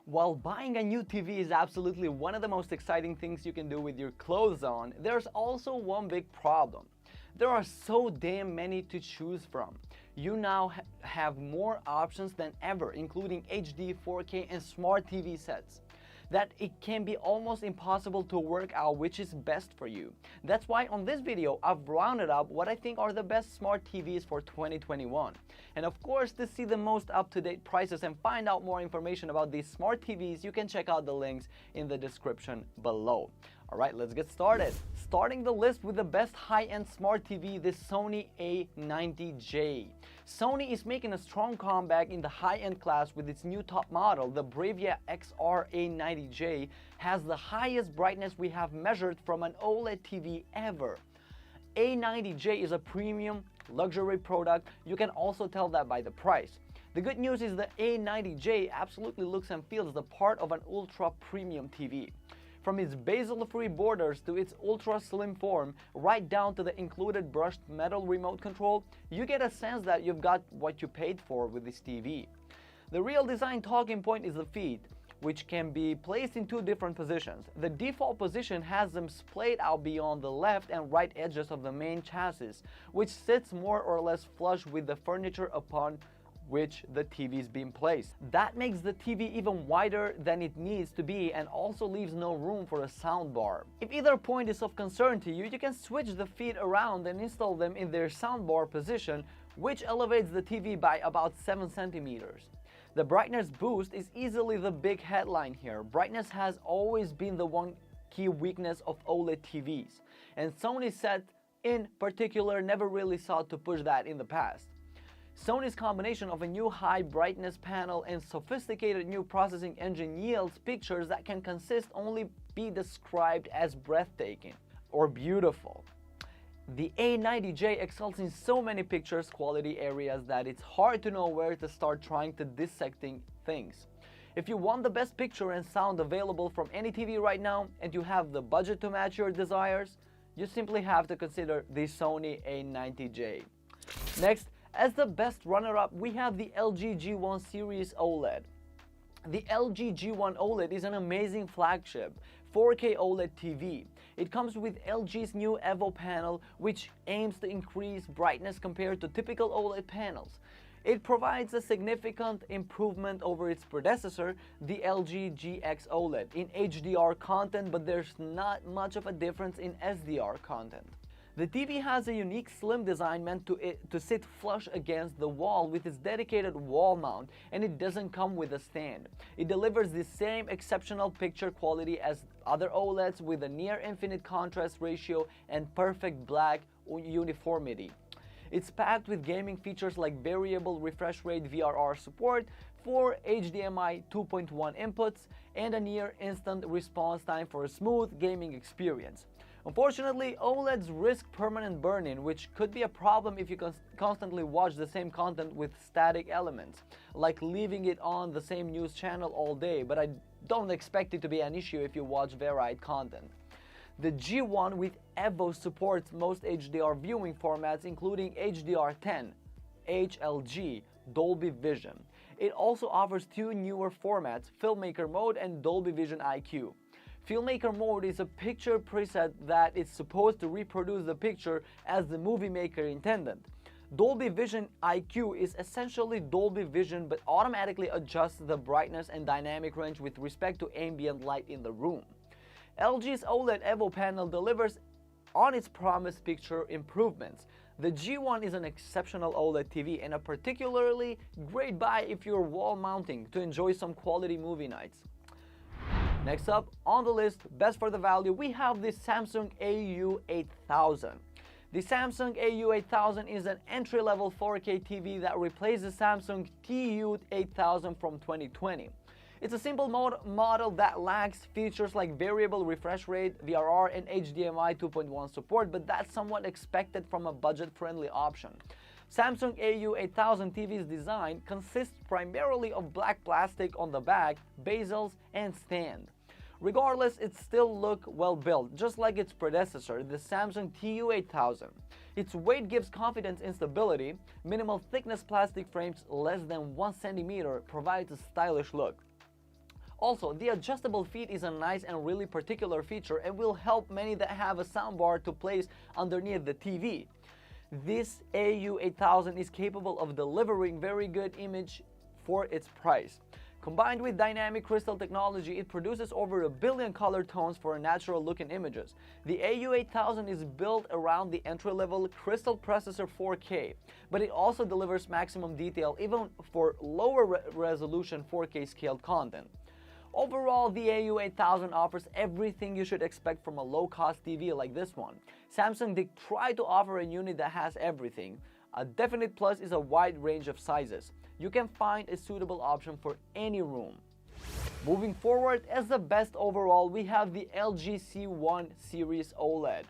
While buying a new TV is absolutely one of the most exciting things you can do with your clothes on, there's also one big problem. There are so damn many to choose from. You now have more options than ever, including HD, 4K, and smart TV sets, that it can be almost impossible to work out which is best for you. That's why on this video, I've rounded up what I think are the best smart TVs for 2021. And of course, to see the most up-to-date prices and find out more information about these smart TVs, you can check out the links in the description below. Alright, let's get started. Starting the list with the best high-end smart TV, the Sony A90J. Sony is making a strong comeback in the high-end class with its new top model. The Bravia XR A90J has the highest brightness we have measured from an OLED TV ever. A90J is a premium luxury product. You can also tell that by the price. The good news is the A90J absolutely looks and feels the part of an ultra premium TV. From its bezel-free borders to its ultra-slim form, right down to the included brushed metal remote control, you get a sense that you've got what you paid for with this TV. The real design talking point is the feet, which can be placed in two different positions. The default position has them splayed out beyond the left and right edges of the main chassis, which sits more or less flush with the furniture upon which the TV is being placed. That makes the TV even wider than it needs to be and also leaves no room for a soundbar. If either point is of concern to you, you can switch the feet around and install them in their soundbar position, which elevates the TV by about 7 centimeters. The brightness boost is easily the big headline here. Brightness has always been the one key weakness of OLED TVs, and Sony set in particular never really sought to push that in the past. Sony's combination of a new high brightness panel and sophisticated new processing engine yields pictures that can only be described as breathtaking or beautiful. The A90J excels in so many pictures quality areas that it's hard to know where to start trying to dissecting things. If you want the best picture and sound available from any TV right now and you have the budget to match your desires, you simply have to consider the Sony A90J. Next, as the best runner-up, we have the LG G1 series OLED. The LG G1 OLED is an amazing flagship 4K OLED TV. It comes with LG's new Evo panel, which aims to increase brightness compared to typical OLED panels. It provides a significant improvement over its predecessor, the LG GX OLED, in HDR content, but there's not much of a difference in SDR content. The TV has a unique slim design meant to sit flush against the wall with its dedicated wall mount, and it doesn't come with a stand. It delivers the same exceptional picture quality as other OLEDs with a near infinite contrast ratio and perfect black uniformity. It's packed with gaming features like variable refresh rate VRR support, 4 HDMI 2.1 inputs, and a near instant response time for a smooth gaming experience. Unfortunately, OLEDs risk permanent burn-in, which could be a problem if you constantly watch the same content with static elements, like leaving it on the same news channel all day, but I don't expect it to be an issue if you watch varied content. The G1 with Evo supports most HDR viewing formats, including HDR10, HLG, Dolby Vision. It also offers two newer formats, Filmmaker Mode and Dolby Vision IQ. Filmmaker Mode is a picture preset that is supposed to reproduce the picture as the movie maker intended. Dolby Vision IQ is essentially Dolby Vision but automatically adjusts the brightness and dynamic range with respect to ambient light in the room. LG's OLED Evo panel delivers on its promised picture improvements. The G1 is an exceptional OLED TV and a particularly great buy if you're wall mounting to enjoy some quality movie nights. Next up on the list, best for the value, we have the Samsung AU8000. The Samsung AU8000 is an entry-level 4K TV that replaces Samsung TU8000 from 2020. It's a simple model that lacks features like variable refresh rate, VRR, and HDMI 2.1 support, but that's somewhat expected from a budget-friendly option. Samsung AU8000 TV's design consists primarily of black plastic on the back, bezels, and stand. Regardless, it still looks well built, just like its predecessor, the Samsung TU8000. Its weight gives confidence in stability, minimal thickness plastic frames less than 1 cm provides a stylish look. Also, the adjustable feet is a nice and really particular feature and will help many that have a soundbar to place underneath the TV. This AU8000 is capable of delivering very good image for its price. Combined with dynamic crystal technology, it produces over 1 billion color tones for natural looking images. The AU8000 is built around the entry-level Crystal Processor 4K, but it also delivers maximum detail even for lower resolution 4K scaled content. Overall, the AU8000 offers everything you should expect from a low-cost TV like this one. Samsung did try to offer a unit that has everything. A definite plus is a wide range of sizes. You can find a suitable option for any room. Moving forward, as the best overall, we have the LG C1 series OLED.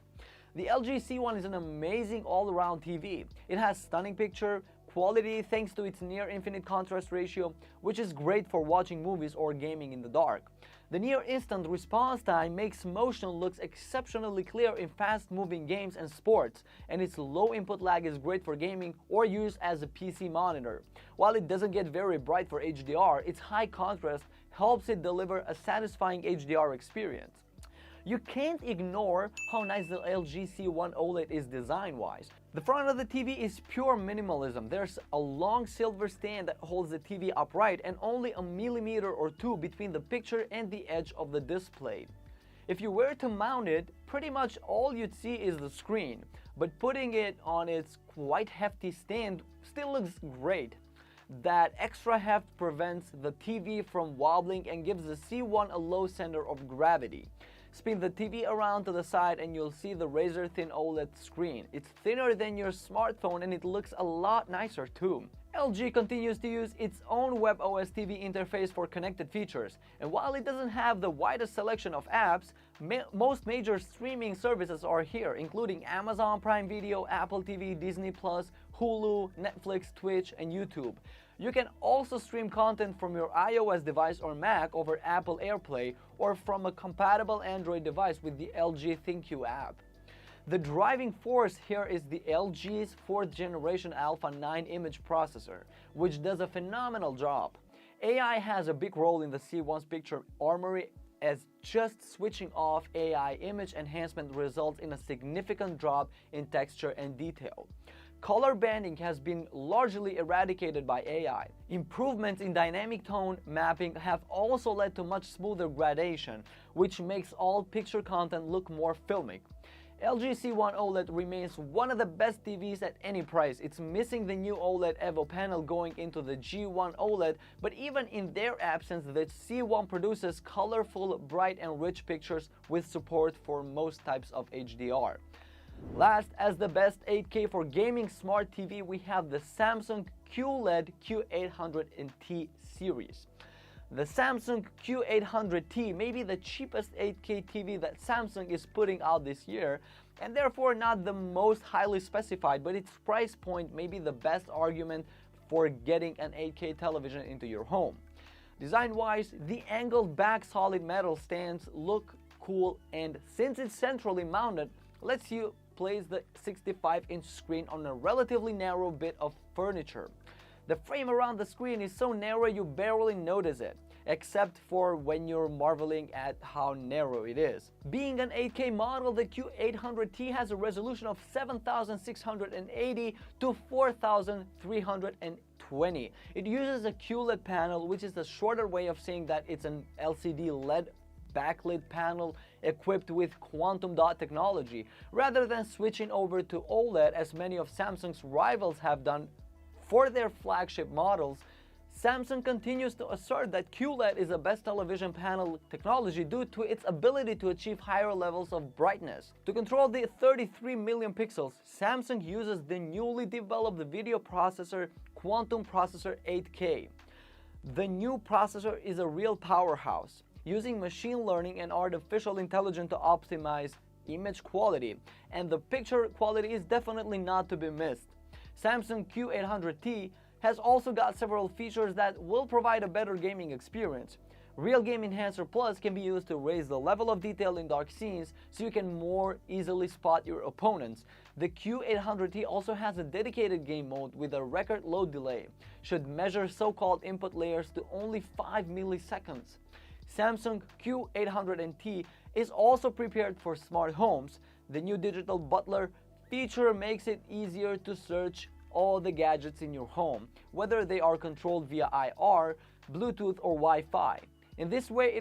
The LG C1 is an amazing all-around TV. It has stunning picture quality thanks to its near infinite contrast ratio, which is great for watching movies or gaming in the dark. The near instant response time makes motion looks exceptionally clear in fast-moving games and sports, and its low input lag is great for gaming or use as a PC monitor. While it doesn't get very bright for HDR, its high contrast helps it deliver a satisfying HDR experience. You can't ignore how nice the LG C1 OLED is design-wise. The front of the TV is pure minimalism. There's a long silver stand that holds the TV upright and only a millimeter or two between the picture and the edge of the display. If you were to mount it, pretty much all you'd see is the screen, but putting it on its quite hefty stand still looks great. That extra heft prevents the TV from wobbling and gives the C1 a low center of gravity. Spin the TV around to the side and you'll see the razor-thin OLED screen. It's thinner than your smartphone and it looks a lot nicer too. LG continues to use its own WebOS TV interface for connected features, and while it doesn't have the widest selection of apps, most major streaming services are here, including Amazon Prime Video, Apple TV, Disney+, Hulu, Netflix, Twitch, and YouTube. You can also stream content from your iOS device or Mac over Apple AirPlay or from a compatible Android device with the LG ThinQ app. The driving force here is the LG's 4th generation Alpha 9 image processor, which does a phenomenal job. AI has a big role in the C1's picture armory, as just switching off AI image enhancement results in a significant drop in texture and detail. Color banding has been largely eradicated by AI. Improvements in dynamic tone mapping have also led to much smoother gradation, which makes all picture content look more filmic. LG C1 OLED remains one of the best TVs at any price. It's missing the new OLED Evo panel going into the G1 OLED, but even in their absence, the C1 produces colorful, bright and rich pictures with support for most types of HDR. Last, as the best 8K for gaming smart TV, we have the Samsung QLED Q800T series. The Samsung Q800T may be the cheapest 8K TV that Samsung is putting out this year, and therefore not the most highly specified, but its price point may be the best argument for getting an 8K television into your home. Design-wise, the angled back solid metal stands look cool, and since it's centrally mounted, lets you place the 65-inch screen on a relatively narrow bit of furniture. The frame around the screen is so narrow you barely notice it, except for when you're marveling at how narrow it is. Being an 8K model, the Q800T has a resolution of 7680 to 4320. It uses a QLED panel, which is a shorter way of saying that it's an LCD LED backlit panel equipped with quantum dot technology, rather than switching over to OLED as many of Samsung's rivals have done for their flagship models. Samsung continues to assert that QLED is the best television panel technology due to its ability to achieve higher levels of brightness. To control the 33 million pixels, Samsung uses the newly developed video processor Quantum Processor 8K. The new processor is a real powerhouse, using machine learning and artificial intelligence to optimize image quality, and the picture quality is definitely not to be missed. Samsung Q800T has also got several features that will provide a better gaming experience. Real Game Enhancer Plus can be used to raise the level of detail in dark scenes so you can more easily spot your opponents. The Q800T also has a dedicated game mode with a record load delay, should measure so-called input layers to only 5 milliseconds. Samsung Q800NT is also prepared for smart homes. The new digital butler feature makes it easier to search all the gadgets in your home, whether they are controlled via IR, Bluetooth, or Wi-Fi. In this way,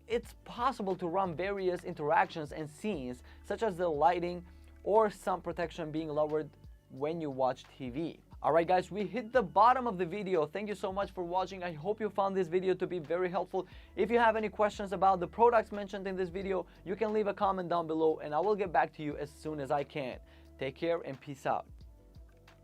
it's possible to run various interactions and scenes, such as the lighting or sun protection being lowered when you watch TV. Alright guys, we hit the bottom of the video. Thank you so much for watching. I hope you found this video to be very helpful. If you have any questions about the products mentioned in this video, you can leave a comment down below and I will get back to you as soon as I can. Take care and peace out.